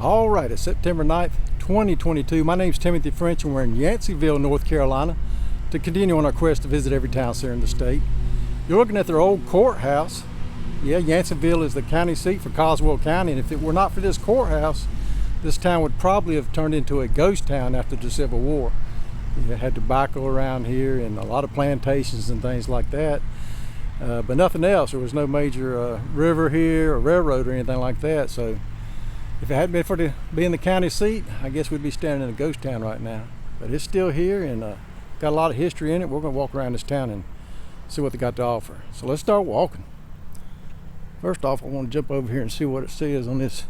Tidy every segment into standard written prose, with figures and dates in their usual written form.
All right, it's September 9th, 2022. My name's Timothy French, and we're in Yanceyville, North Carolina, to continue on our quest to visit every town center in the state. You're looking at their old courthouse. Yeah, Yanceyville is the county seat for Caldwell County, and if it were not for this courthouse, this town would probably have turned into a ghost town after the Civil War. You had tobacco around here and a lot of plantations and things like that, but nothing else. There was no major river here or railroad or anything like that, so if it hadn't been for being the county seat, I guess we'd be standing in a ghost town right now. But it's still here and got a lot of history in it. We're going to walk around this town and see what they got to offer. So let's start walking. First off, I want to jump over here and see what it says on this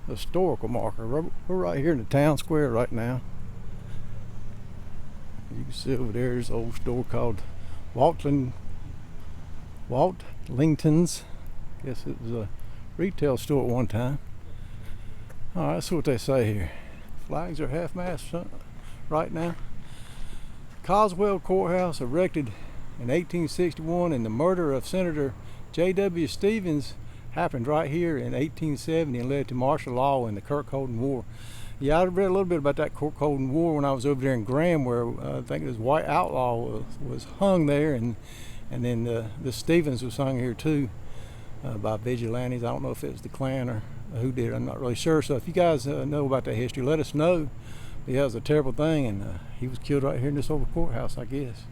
historical marker. We're right here in the town square right now. You can see over there, there's an old store called Waltlington's. I guess it was a retail store at one time. All right, let's see what they say here. Flags are half-mast right now. Caldwell Courthouse, erected in 1861, and the murder of Senator J.W. Stevens happened right here in 1870 and led to martial law in the Kirk-Holden War. Yeah, I read a little bit about that Kirk-Holden War when I was over there in Graham, where I think it was White Outlaw was hung there, and then the Stevens was hung here too by vigilantes. I don't know if it was the Klan or who did. I'm not really sure. So if you guys know about that history, let us know. But yeah, it was a terrible thing, and he was killed right here in this old courthouse, I guess.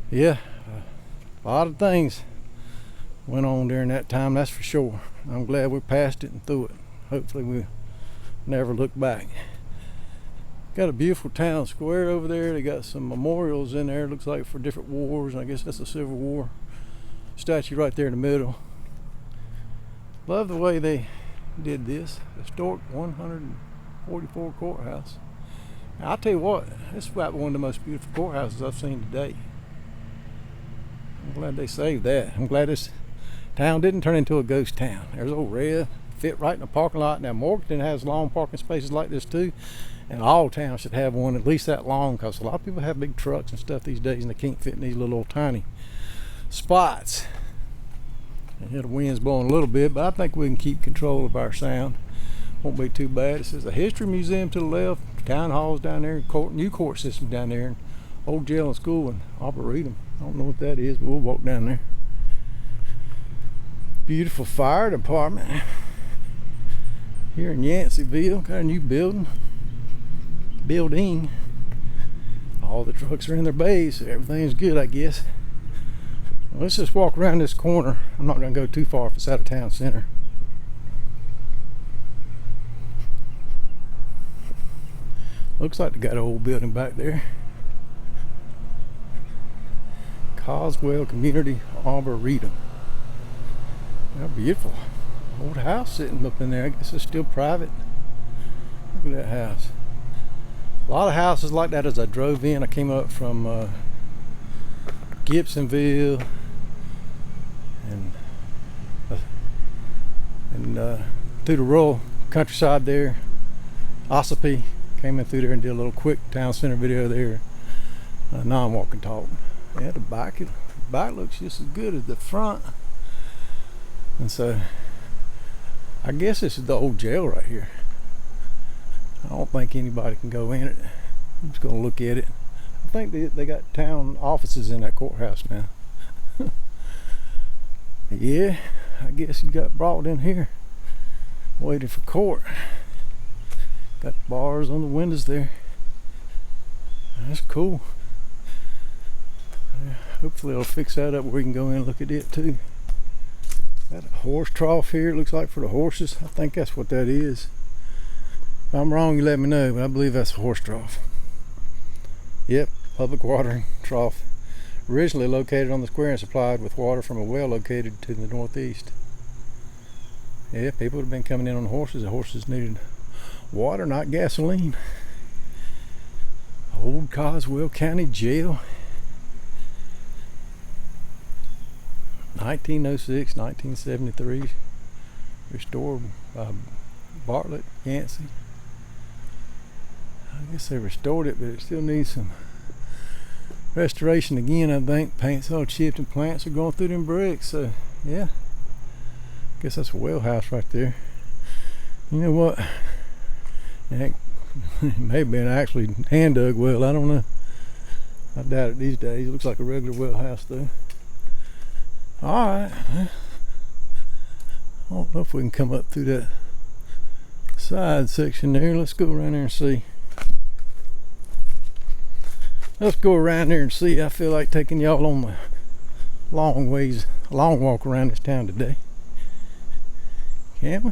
Yeah, a lot of things went on during that time, that's for sure. I'm glad we're past it and through it. Hopefully we'll never look back. Got a beautiful town square over there. They got some memorials in there, looks like for different wars. I guess that's a Civil War statue right there in the middle. Love the way they did this. Historic 144 courthouse. Now, I'll tell you what, this is about one of the most beautiful courthouses I've seen today. I'm glad they saved that. I'm glad this town didn't turn into a ghost town. There's old Red, fit right in the parking lot. Now Morganton has long parking spaces like this too, and all towns should have one at least that long, because a lot of people have big trucks and stuff these days and they can't fit in these little old tiny spots. Yeah, the wind's blowing a little bit, but I think we can keep control of our sound. Won't be too bad. It says a history museum to the left, town halls down there, new court system down there, and old jail and school in Arboretum. I don't know what that is, but we'll walk down there. Beautiful fire department here in Yanceyville. Got a new building. All the trucks are in their bays, so everything's good, I guess. Let's just walk around this corner. I'm not going to go too far if it's out of town center. Looks like they got an old building back there. Caldwell Community Arboretum. How beautiful. Old house sitting up in there. I guess it's still private. Look at that house. A lot of houses like that as I drove in. I came up from Gibsonville and through the rural countryside there. Ossipee. Came in through there and did a little quick town center video there. Now I'm walking talk. Yeah, the back looks just as good as the front. And so I guess this is the old jail right here. I don't think anybody can go in it. I'm just gonna look at it. I think they got town offices in that courthouse now. Yeah, I guess you got brought in here waiting for court. Got bars on the windows there. That's cool. Yeah, hopefully it'll fix that up where we can go in and look at it too. Got a horse trough here, it looks like for the horses. I think that's what that is. If I'm wrong, you let me know, but I believe that's a horse trough. Yep, public watering trough. Originally located on the square and supplied with water from a well located to the northeast. Yeah, people have been coming in on horses. The horses needed water, not gasoline. Old Caldwell County Jail. 1906, 1973. Restored by Bartlett Yancey. I guess they restored it, but it still needs some restoration again, I think. Paint's all chipped and plants are going through them bricks. So yeah, I guess that's a well house right there. You know what? It may have been actually hand dug well. I don't know. I doubt it these days. It looks like a regular well house though. Alright. I don't know if we can come up through that side section there. Let's go around there and see. Let's go around there and see. I feel like taking y'all on my long walk around this town today. Can't we?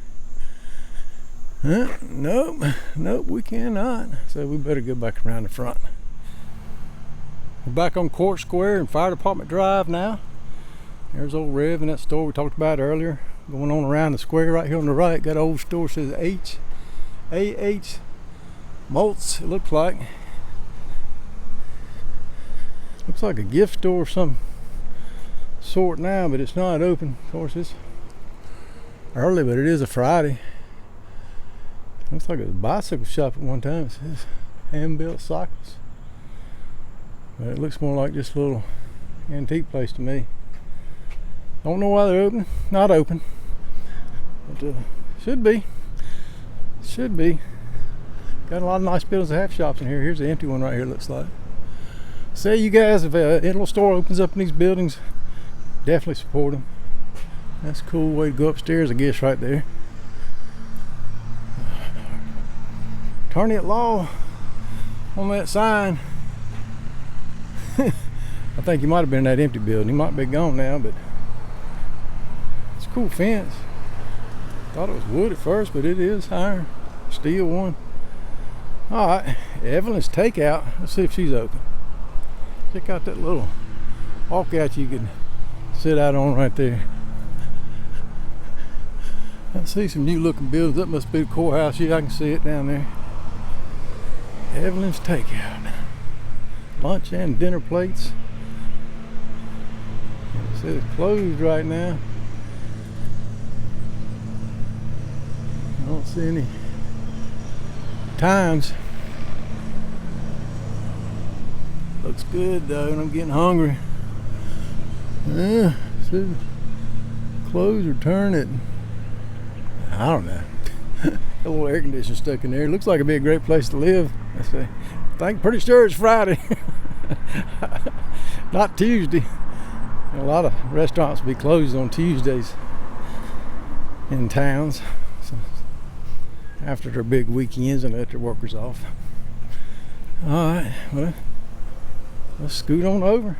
Nope, we cannot. So we better go back around the front. We're back on Court Square and Fire Department Drive now. There's old Rev in that store we talked about earlier. Going on around the square right here on the right. Got an old store says A.H. Maltz, it looks like. Looks like a gift store of some sort now, but it's not open. Of course, it's early, but it is a Friday. Looks like it was a bicycle shop at one time. It says hand-built cycles. But it looks more like just a little antique place to me. Don't know why they're open. Not open. But should be. Should be. Got a lot of nice buildings that have shops in here. Here's the empty one right here, looks like. Say you guys, if a little store opens up in these buildings, definitely support them. That's a cool way to go upstairs, I guess, right there. Attorney at law on that sign. I think he might have been in that empty building. He might be gone now, but it's a cool fence. Thought it was wood at first, but it is iron. Steel one. Alright, Evelyn's Takeout. Let's see if she's open. Check out that little walkout you can sit out on right there. I see some new looking buildings. That must be the courthouse. Yeah, I can see it down there. Evelyn's Takeout. Lunch and dinner plates. It says it's closed right now. I don't see any times. Looks good though, and I'm getting hungry. Yeah, says close or turn it. I don't know. A little air conditioner stuck in there. Looks like it'd be a great place to live. I say, pretty sure it's Friday. Not Tuesday. A lot of restaurants will be closed on Tuesdays in towns. So after their big weekends and let their workers off. Alright, well, let's scoot on over.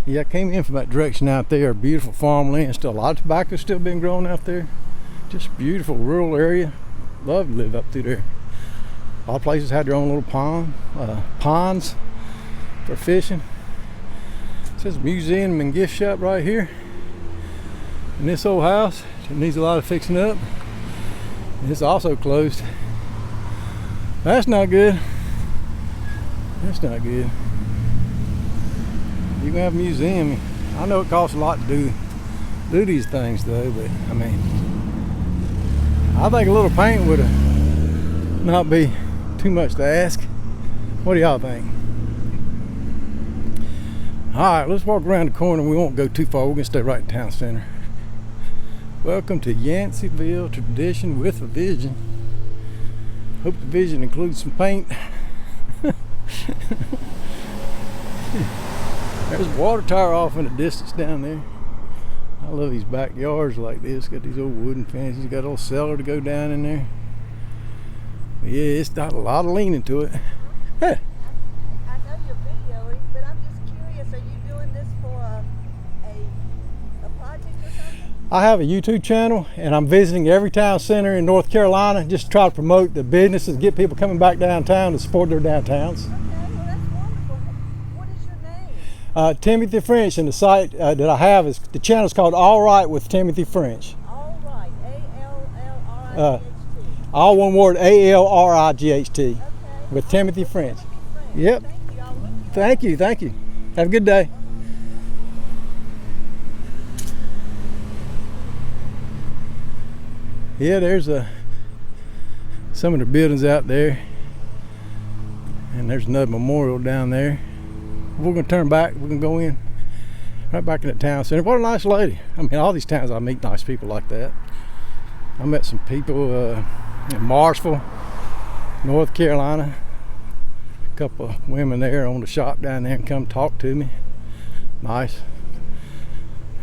Yeah, I came in from that direction out there. Beautiful farmland. Still a lot of tobacco still being grown out there. Just beautiful rural area. Love to live up through there. A lot of places had their own little ponds for fishing. It says museum and gift shop right here. And this old house, it needs a lot of fixing up. And it's also closed. That's not good. That's not good. You can have a museum. I know it costs a lot to do these things though, but I mean, I think a little paint would not be too much to ask. What do y'all think? Alright, let's walk around the corner. We won't go too far. We're gonna stay right in town center. Welcome to Yanceyville, tradition with a vision. Hope the vision includes some paint. There's a water tower off in the distance down there. I love these backyards like this. Got these old wooden fences. Got a little cellar to go down in there. But yeah, it's got a lot of leaning to it. Hey. I know you're videoing, but I'm just curious. Are you doing this for a project or something? I have a YouTube channel, and I'm visiting every town center in North Carolina just to try to promote the businesses, get people coming back downtown to support their downtowns. Timothy French, and the site that I have is, the channel is called All Right with Timothy French. All Right, A-L-L-R-I-G-H-T. All one word, A-L-R-I-G-H-T, Okay. with Timothy French. Timothy Yep. Thank you. Thank you. Have a good day. Yeah, there's some of the buildings out there, and there's another memorial down there. We're gonna turn back. We're gonna go in right back in the town center. What a nice lady. I mean, all these towns I meet nice people like that. I met some people in Marshall, North Carolina. A couple of women there owned a shop down there and come talk to me. Nice.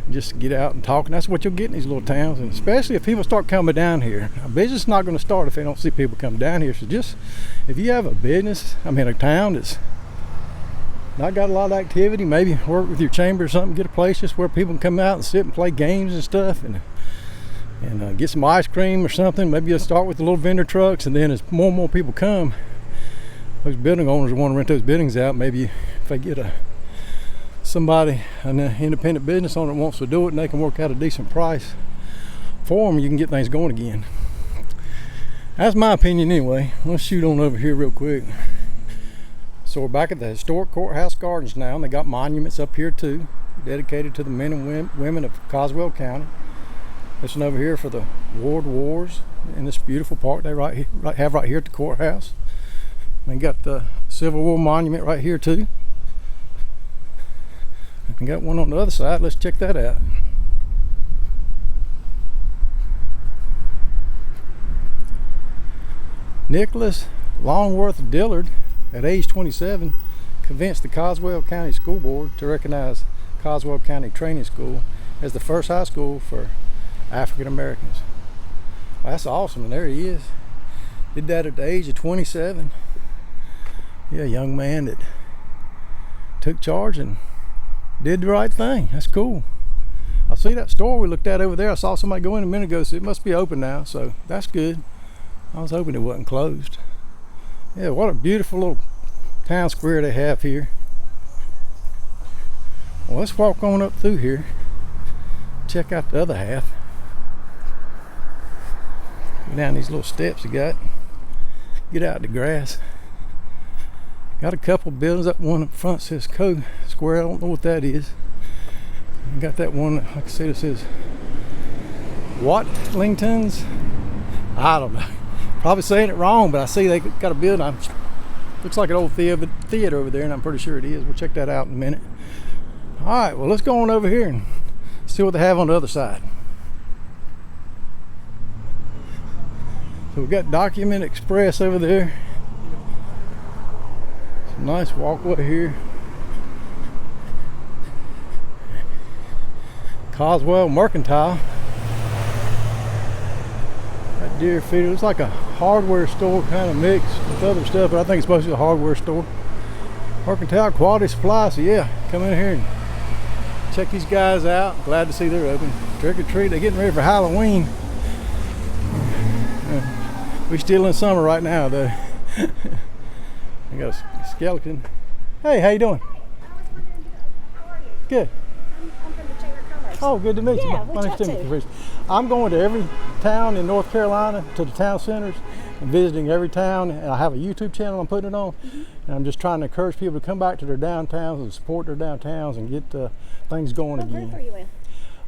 Just to get out and talk, and that's what you'll get in these little towns, and especially if people start coming down here. A business is not going to start if they don't see people come down here. So just, if you have a business, a town that's not got a lot of activity, maybe work with your chamber or something, get a place just where people can come out and sit and play games and stuff, and get some ice cream or something. Maybe you'll start with the little vendor trucks, and then as more and more people come, those building owners want to rent those buildings out. Maybe if they get somebody, an independent business owner that wants to do it, and they can work out a decent price for them, you can get things going again. That's my opinion anyway. Let's shoot on over here real quick. So we're back at the historic courthouse gardens now, and they got monuments up here too, dedicated to the men and women of Coswell County. This one over here for the World Wars in this beautiful park they have right here at the courthouse. They got the Civil War monument right here too. And got one on the other side. Let's check that out. Nicholas Longworth Dillard, at age 27, convinced the Coswell County School Board to recognize Coswell County Training School as the first high school for African Americans. Well, that's awesome, and there he is. Did that at the age of 27. Yeah, a young man that took charge and did the right thing. That's cool. I see that store we looked at over there. I saw somebody go in a minute ago, so it must be open now, so that's good. I was hoping it wasn't closed. Yeah, what a beautiful little town square they have here. Well, let's walk on up through here, check out the other half. Go down these little steps you got, get out the grass. Got a couple buildings. Up one up front says Co Square. I don't know what that is. Got that one, like I said, it says Watlingtons. I don't know. Probably saying it wrong, but I see they got a building. Looks like an old theater over there, and I'm pretty sure it is. We'll check that out in a minute. All right, well, let's go on over here and see what they have on the other side. So we've got Document Express over there. Some nice walkway here. Coswell Mercantile. That deer feeder looks like a hardware store kind of mix with other stuff, but I think it's supposed to be a hardware store. Mercantile Quality Supply. So yeah, come in here and check these guys out. Glad to see they're open. Trick or treat. They're getting ready for Halloween. We're still in summer right now though. I got a skeleton. Hey, how you doing? How are you? Good. I'm from the Chamber of Commerce. Oh, good to meet you. Yeah, My name's Timothy. I'm going to every town in North Carolina, to the town centers, and visiting every town. And I have a YouTube channel I'm putting it on. And I'm just trying to encourage people to come back to their downtowns and support their downtowns and get things going What again. group are you with?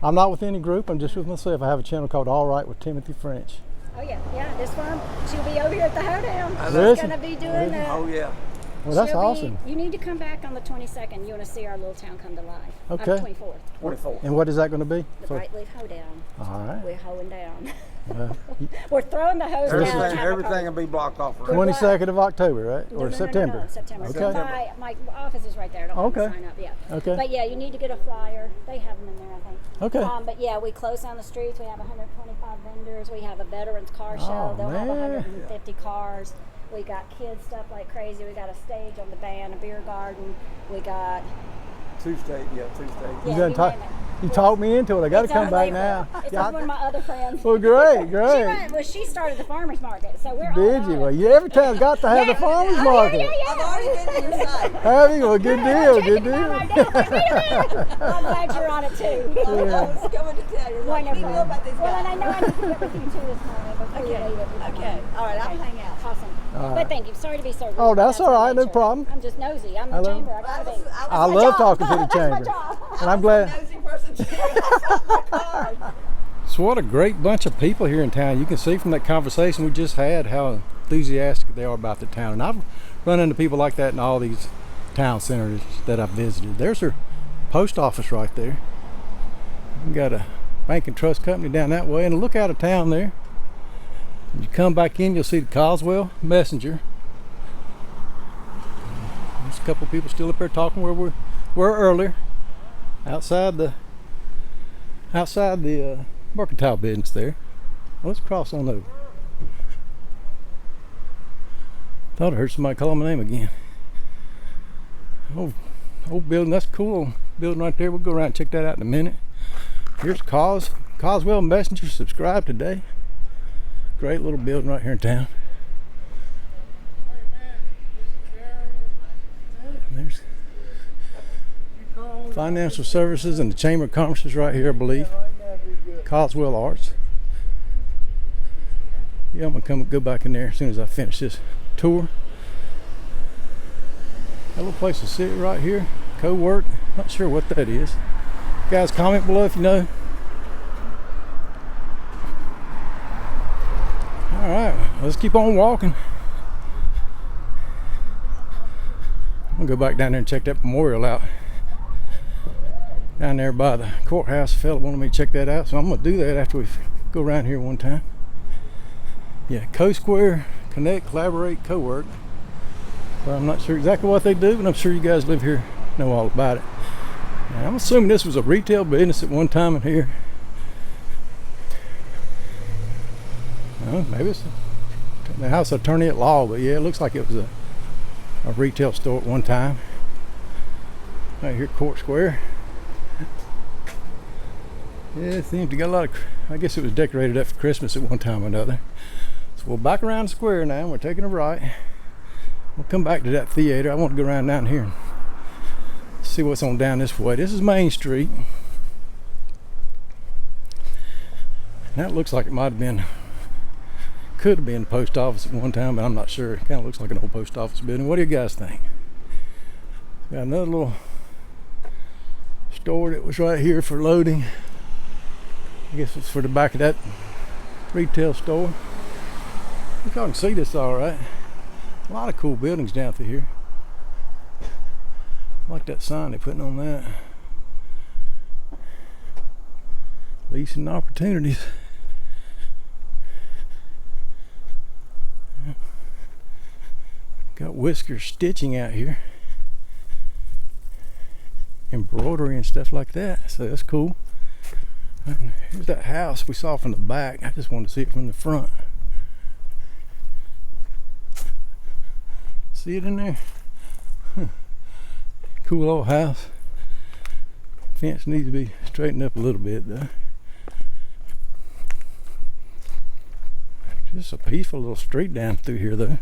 I'm not with any group. I'm just with myself. I have a channel called All Right with Timothy French. Oh yeah, this one. She'll be over here at the hoedown. She's Listen. going to be doing that. Oh yeah. Well, that's awesome. You need to come back on the 22nd. You want to see our little town come to life. Okay. On the 24th. 24. And what is that going to be? The Bright Leaf Hoedown. All right. We're hoeing down. Well, We're throwing the hose down. Everything will be blocked off. We're 22nd of October, right? Or No, September? September. Okay. So my office is right there. I don't have to Okay. sign up yet. Okay. But yeah, you need to get a flyer. They have them in there, I think. Okay. But yeah, we close down the streets. We have 125 vendors. We have a veterans car show. Oh, They'll have man. 150 cars. We got kids stuff like crazy. We got a stage on the band, a beer garden. We got Tuesday. You done talk, you talked me into it. I got to It's come on back labor. now. It's Yeah, with one of my other friends. well, great, great. She started the farmers market, so we're all Did on you? it. Well, every town's got to have the farmers market. Yeah. I've already been to your site. Have you? Well, good deal, good deal. I'm glad you're on it too. I was coming to tell you. What do you know about these Well, and I guys? know I need to get with you too this morning before you leave it. Okay. All right, I'll hang out. Awesome. All right. But thank you. Sorry to be so rude. Oh, that's all my right. No nature. problem. I'm just nosy. I'm the Hello. chamber. I gotta be. I my love job. talking to the That's my chamber. job. And I'm glad. Nosy person too. That's on my card. So what a great bunch of people here in town. You can see from that conversation we just had how enthusiastic they are about the town. And I've run into people like that in all these town centers that I've visited. There's her post office right there. We've got a bank and trust company down that way, and a look out of town there. You come back in, you'll see the Coswell Messenger. There's a couple people still up there talking where we were earlier, outside the mercantile business there. Well, let's cross on over. Thought I heard somebody calling my name again. Oh, old building, that's cool building right there. We'll go around and check that out in a minute. Here's Coswell Messenger. Subscribe today. Great little building right here in town. And there's financial services and the Chamber of Commerce is right here, I believe. Coswell Arts. Yeah, I'm gonna go back in there as soon as I finish this tour. That little place to sit right here. Co-work. Not sure what that is. Guys, comment below if you know. Alright, let's keep on walking. I'm gonna go back down there and check that memorial out. Down there by the courthouse, a fella wanted me to check that out, so I'm gonna do that after we go around here one time. Yeah, Co-Square, Connect, Collaborate, Co-Work. Well, I'm not sure exactly what they do, but I'm sure you guys live here know all about it. Now, I'm assuming this was a retail business at one time in here. Well, maybe it's the house attorney at law, but yeah, it looks like it was a retail store at one time. Right here at Court Square. Yeah, it seems to got a lot of, I guess it was decorated up for Christmas at one time or another. So we're back around the square now. We're taking a right. We'll come back to that theater. I want to go around down here and see what's on down this way. This is Main Street. That looks like it might have been, could have been the post office at one time, but I'm not sure. It kind of looks like an old post office building. What do you guys think? Got another little store that was right here for loading. I guess it's for the back of that retail store. You can see this all right. A lot of cool buildings down through here. I like that sign they're putting on that. Leasing opportunities. Got whisker stitching out here. Embroidery and stuff like that. So that's cool. And here's that house we saw from the back. I just wanted to see it from the front. See it in there? Huh. Cool old house. Fence needs to be straightened up a little bit though. Just a peaceful little street down through here though.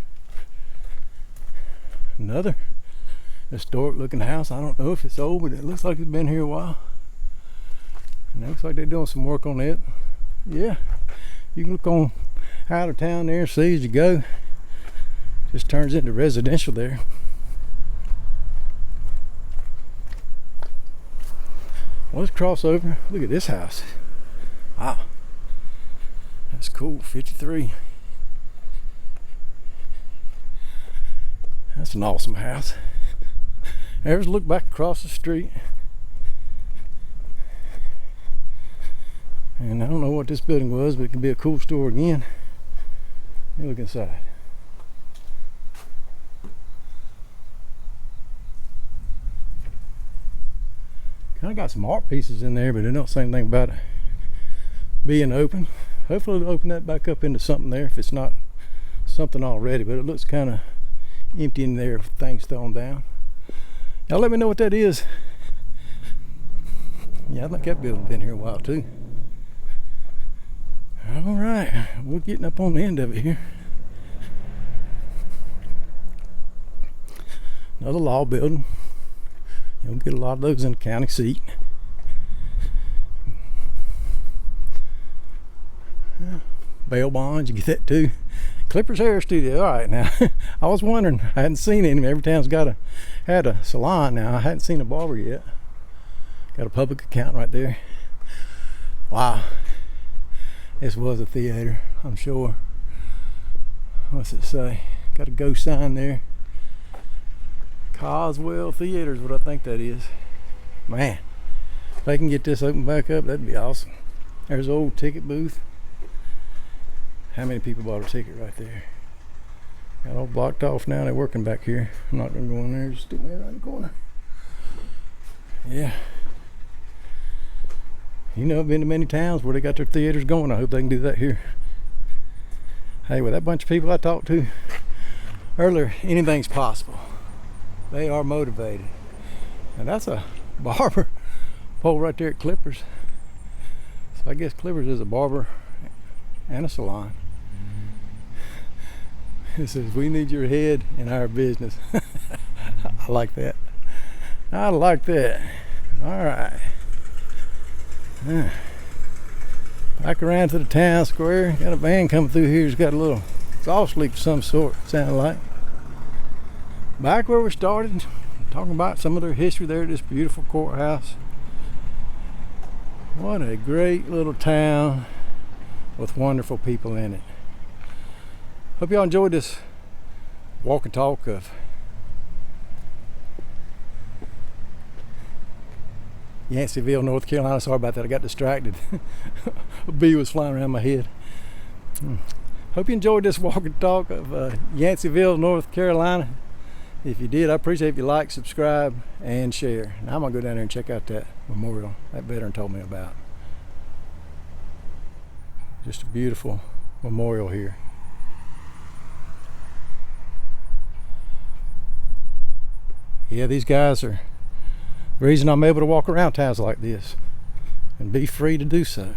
Another historic looking house. I don't know if it's old, but it looks like it's been here a while. And it looks like they're doing some work on it. Yeah, you can look on out of town there and see as you go. Just turns into residential there. Well, let's cross over. Look at this house. Wow, that's cool. 53. That's an awesome house. There's a look back across the street. And I don't know what this building was, but it can be a cool store again. Let me look inside. Kind of got some art pieces in there, but they don't say anything about it being open. Hopefully they'll open that back up into something there if it's not something already, but it looks kind of empty in there with things thrown down. Y'all let me know what that is. Yeah, I think that building's been here a while too. All right, we're getting up on the end of it here. Another law building. You'll get a lot of those in the county seat. Bail bonds, you get that too. Clippers Hair Studio. All right, now I was wondering. I hadn't seen any. Every town's had a salon now. I hadn't seen a barber yet. Got a public account right there. Wow, this was a theater, I'm sure. What's it say? Got a go sign there. Coswell Theater is what I think that is. Man, if they can get this open back up, that'd be awesome. There's an old ticket booth. how many people bought a ticket right there. Got all blocked off now. They're working back here. I'm not gonna go in there. Just stick me around the corner. Yeah. You know, I've been to many towns where they got their theaters going. I hope they can do that here. Hey, with that bunch of people I talked to earlier, anything's possible. They are motivated. And that's a barber pole right there at Clippers. So I guess Clippers is a barber and a salon. It says, we need your head in our business. I like that. I like that. All right. Back around to the town square. Got a van coming through here. It's got a little soft sleep of some sort, sound like. Back where we started, talking about some of their history there at this beautiful courthouse. What a great little town with wonderful people in it. Hope y'all enjoyed this walk and talk of Yanceyville, North Carolina. Sorry about that, I got distracted. A bee was flying around my head. Hope you enjoyed this walk and talk of Yanceyville, North Carolina. If you did, I appreciate if you like, subscribe, and share. Now I'm gonna go down there and check out that memorial that veteran told me about. Just a beautiful memorial here. Yeah, these guys are the reason I'm able to walk around towns like this and be free to do so.